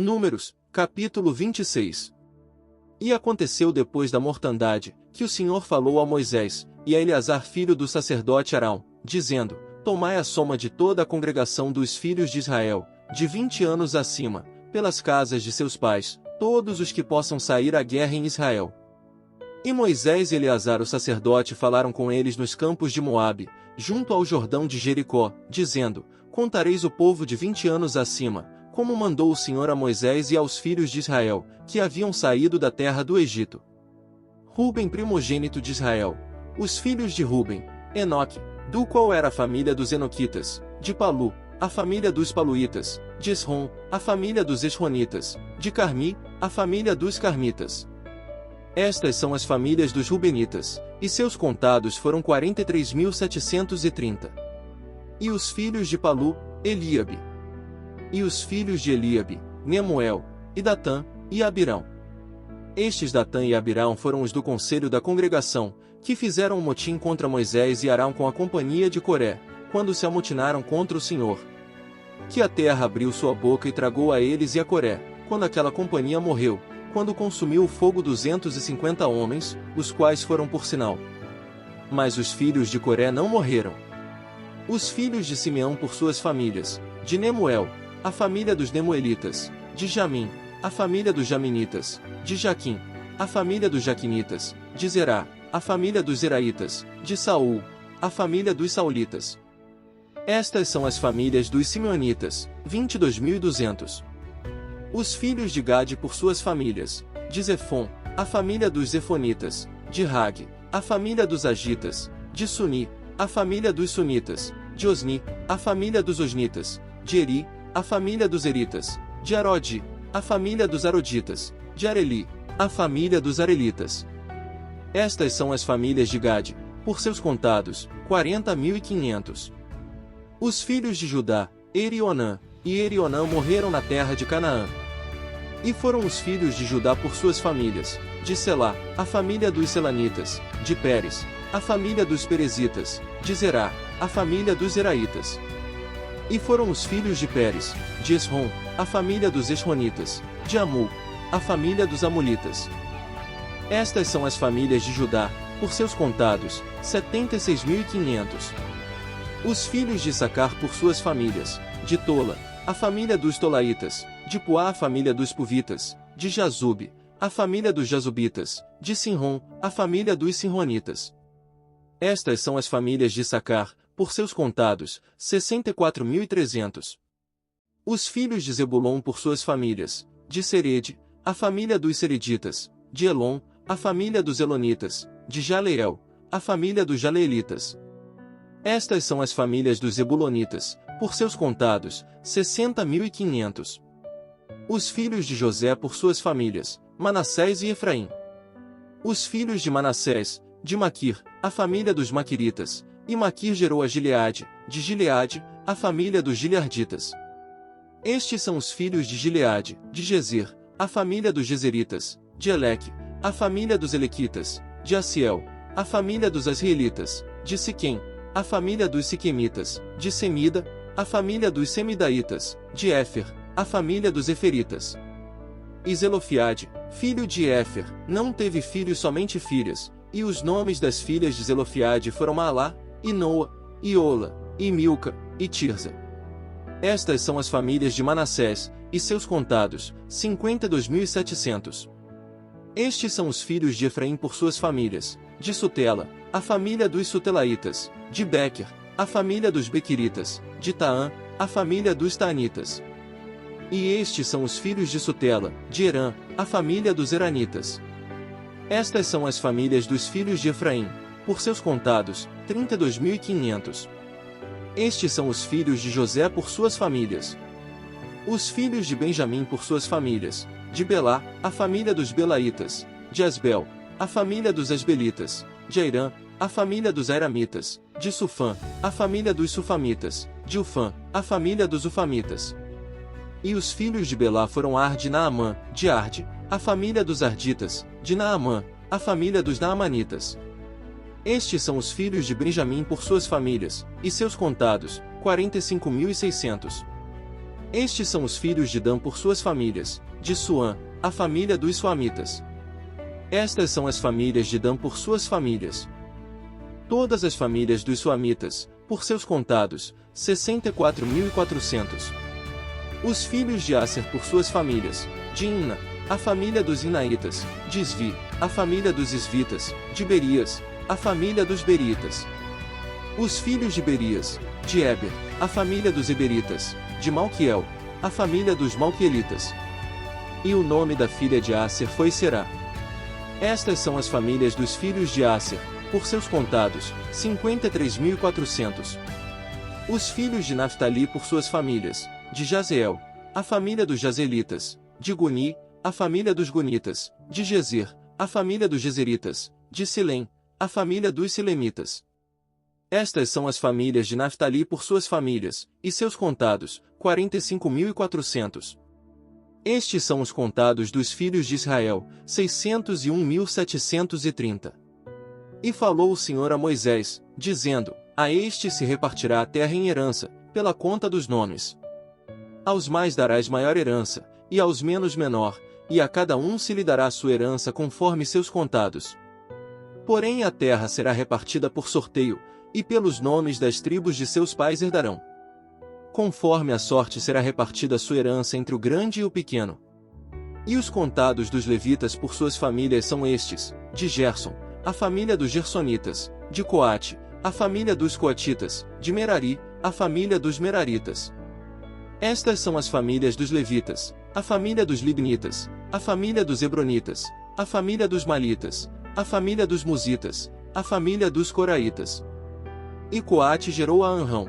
Números, capítulo 26. E aconteceu depois da mortandade, que o Senhor falou a Moisés, e a Eleazar filho do sacerdote Arão, dizendo: Tomai a soma de toda a congregação dos filhos de Israel, de 20 anos acima, pelas casas de seus pais, todos os que possam sair à guerra em Israel. E Moisés e Eleazar o sacerdote falaram com eles nos campos de Moabe, junto ao Jordão de Jericó, dizendo: Contareis o povo de 20 anos acima, como mandou o Senhor a Moisés e aos filhos de Israel, que haviam saído da terra do Egito. Ruben primogênito de Israel. Os filhos de Ruben: Enoque, do qual era a família dos Enoquitas; de Palu, a família dos Paluítas; de Esrom, a família dos Esronitas; de Carmi, a família dos Carmitas. Estas são as famílias dos Rubenitas, e seus contados foram 43.730. E os filhos de Palu: Eliabe. E os filhos de Eliabe: Nemuel, e Datã, e Abirão. Estes Datã e Abirão foram os do conselho da congregação, que fizeram um motim contra Moisés e Arão com a companhia de Coré, quando se amotinaram contra o Senhor. Que a terra abriu sua boca e tragou a eles e a Coré, quando aquela companhia morreu, quando consumiu o fogo 250 homens, os quais foram por sinal. Mas os filhos de Coré não morreram. Os filhos de Simeão por suas famílias: de Nemuel, a família dos Nemuelitas; de Jamim, a família dos Jaminitas; de Jaquim, a família dos Jaquinitas; de Zerá, a família dos Zeraitas; de Saul, a família dos Saulitas. Estas são as famílias dos Simeonitas, 22.200. Os filhos de Gade por suas famílias: de Zefon, a família dos Zefonitas; de Rag, a família dos Agitas; de Suni, a família dos Sunitas; de Osni, a família dos Osnitas; de Eri, a família dos Eritas; de Arodi, a família dos Aroditas; de Areli, a família dos Arelitas. Estas são as famílias de Gade, por seus contados, 40.500. Os filhos de Judá: Erionã e Erionã morreram na terra de Canaã. E foram os filhos de Judá por suas famílias: de Selá, a família dos Selanitas; de Pérez, a família dos Perezitas; de Zerá, a família dos Zeraitas. E foram os filhos de Pérez: de Esrom, a família dos Esronitas; de Amul, a família dos Amulitas. Estas são as famílias de Judá, por seus contados, 76.500. Os filhos de Issacar por suas famílias: de Tola, a família dos Tolaitas; de Puá, a família dos Puvitas; de Jazube, a família dos Jazubitas; de Sinrom, a família dos Sinronitas. Estas são as famílias de Issacar, por seus contados, 64.300. Os filhos de Zebulon por suas famílias: de Serede, a família dos Sereditas; de Elon, a família dos Elonitas; de Jaleel, a família dos Jaleelitas. Estas são as famílias dos Zebulonitas, por seus contados, 60.500. Os filhos de José por suas famílias: Manassés e Efraim. Os filhos de Manassés: de Maquir, a família dos Maquiritas; e Maquir gerou a Gileade; de Gileade, a família dos Gilearditas. Estes são os filhos de Gileade: de Gezer, a família dos Gezeritas; de Eleque, a família dos Elequitas; de Aciel, a família dos Asrielitas; de Siquém, a família dos Siquemitas; de Semida, a família dos Semidaitas; de Éfer, a família dos Eferitas. E Zelofiade, filho de Éfer, não teve filhos, somente filhas, e os nomes das filhas de Zelofiade foram Maalá, e Noa, e Ola, e Milca, e Tirza. Estas são as famílias de Manassés, e seus contados, 52.700. Estes são os filhos de Efraim por suas famílias: de Sutela, a família dos Sutelaitas; de Bequer, a família dos Bequiritas; de Taã, a família dos Taanitas. E estes são os filhos de Sutela: de Herã, a família dos Heranitas. Estas são as famílias dos filhos de Efraim, por seus contados, 32.500. Estes são os filhos de José por suas famílias. Os filhos de Benjamim por suas famílias: de Belá, a família dos Belaitas; de Asbel, a família dos Asbelitas; de Airã, a família dos Airamitas; de Sufã, a família dos Sufamitas; de Ufã, a família dos Ufamitas. E os filhos de Belá foram Arde e Naamã; de Arde, a família dos Arditas; de Naamã, a família dos Naamanitas. Estes são os filhos de Benjamim por suas famílias, e seus contados, 45.600. Estes são os filhos de Dan por suas famílias: de Suã, a família dos Suamitas. Estas são as famílias de Dan por suas famílias. Todas as famílias dos Suamitas, por seus contados, 64.400. Os filhos de Aser por suas famílias: de Imna, a família dos Inaitas; de Isvi, a família dos Isvitas; de Berias, a família dos Beritas. Os filhos de Berias: de Eber, a família dos Eberitas; de Malquiel, a família dos Malquielitas. E o nome da filha de Aser foi Será. Estas são as famílias dos filhos de Aser, por seus contados, 53.400. Os filhos de Naftali por suas famílias: de Jazeel, a família dos Jazelitas; de Guni, a família dos Gunitas; de Gezer, a família dos Gezeritas; de Silém, a família dos Silemitas. Estas são as famílias de Naftali por suas famílias, e seus contados, 45.400. Estes são os contados dos filhos de Israel, 601.730. E falou o Senhor a Moisés, dizendo: a este se repartirá a terra em herança, pela conta dos nomes. Aos mais darás maior herança, e aos menos menor, e a cada um se lhe dará sua herança conforme seus contados. Porém a terra será repartida por sorteio, e pelos nomes das tribos de seus pais herdarão. Conforme a sorte será repartida a sua herança entre o grande e o pequeno. E os contados dos levitas por suas famílias são estes: de Gerson, a família dos Gersonitas; de Coate, a família dos Coatitas; de Merari, a família dos Meraritas. Estas são as famílias dos levitas: a família dos Libnitas, a família dos Hebronitas, a família dos Malitas, a família dos Musitas, a família dos Coraitas. E Coate gerou a Anrão.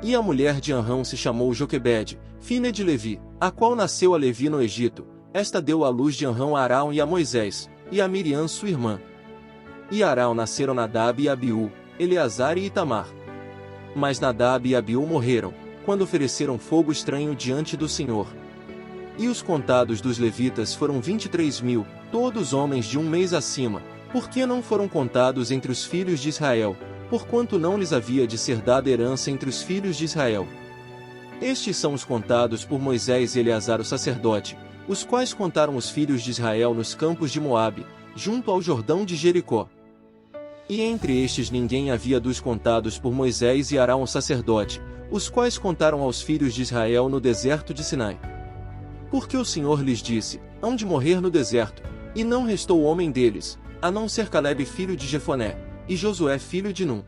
E a mulher de Anrão se chamou Joquebede, filha de Levi, a qual nasceu a Levi no Egito. Esta deu à luz de Anrão a Arão e a Moisés, e a Miriam sua irmã. E a Arão nasceram Nadab e Abiú, Eleazar e Itamar. Mas Nadab e Abiú morreram, quando ofereceram fogo estranho diante do Senhor. E os contados dos levitas foram 23.000, todos homens de 1 mês acima, porque não foram contados entre os filhos de Israel, porquanto não lhes havia de ser dada herança entre os filhos de Israel. Estes são os contados por Moisés e Eleazar o sacerdote, os quais contaram os filhos de Israel nos campos de Moabe, junto ao Jordão de Jericó. E entre estes ninguém havia dos contados por Moisés e Arão o sacerdote, os quais contaram aos filhos de Israel no deserto de Sinai. Porque o Senhor lhes disse: hão de morrer no deserto, e não restou homem deles, a não ser Calebe filho de Jefoné, e Josué filho de Num.